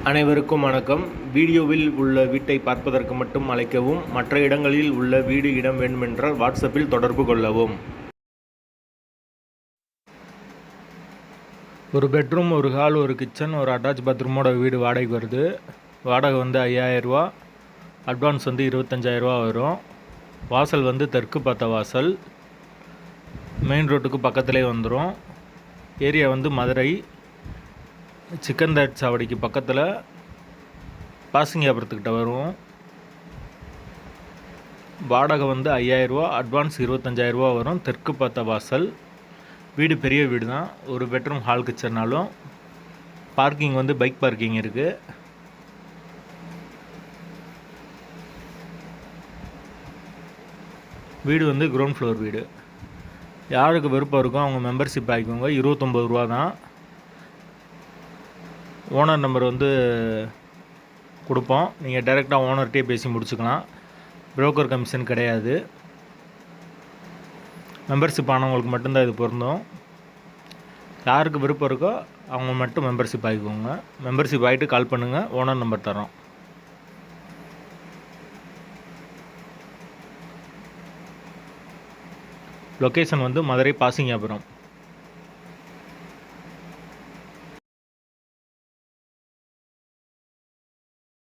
அனைவருக்கும் வணக்கம். வீடியோவில் உள்ள வீட்டை பார்ப்பதற்கு மட்டும் அழைக்கவும். மற்ற இடங்களில் உள்ள வீடு இடம் வேண்டுமென்றால் வாட்ஸ்அப்பில் தொடர்பு கொள்ளவும். ஒரு பெட்ரூம், ஒரு ஹால், ஒரு கிச்சன், ஒரு அட்டாச் பாத்ரூமோட வீடு வாடகைக்கு வருது. வாடகை வந்து 5000 ரூபா. அட்வான்ஸ் வந்து 25,000 ரூபா வரும். வாசல் வந்து தெற்கு பார்த்த வாசல். மெயின் ரோட்டுக்கு பக்கத்திலே வந்துடும். ஏரியா வந்து மதுரை சிக்கந்தர் சாவடிக்கு பக்கத்தில் பாசிங்காபுரத்துக்கிட்ட வரும். வாடகை வந்து 5000 ரூபா. அட்வான்ஸ் 25,000 ரூபா வரும். தெற்கு பார்த்த வாசல். வீடு பெரிய வீடு தான். ஒரு பெட்ரூம், ஹால், கிச்சன்னாலும். பார்க்கிங் வந்து பைக் பார்க்கிங் இருக்குது. வீடு வந்து கிரவுண்ட் ஃப்ளோர் வீடு. யாருக்கு விருப்பம் இருக்கோ அவங்க மெம்பர்ஷிப் ஆகிக்கோங்க. 29 ரூபா தான். ஓனர் நம்பர் வந்து கொடுப்போம். நீங்கள் டைரெக்டாக ஓனர்கிட்டே பேசி முடிச்சுக்கலாம். புரோக்கர் கமிஷன் கிடையாது. மெம்பர்ஷிப் ஆனவங்களுக்கு மட்டும்தான் இது பொருந்தும். யாருக்கு விருப்பம் இருக்கோ அவங்க மட்டும் மெம்பர்ஷிப் ஆகிக்கோங்க. மெம்பர்ஷிப் ஆகிட்டு கால் பண்ணுங்கள். ஓனர் நம்பர் தரோம். லொக்கேஷன் வந்து மதுரை பாசிங்காபுரம்.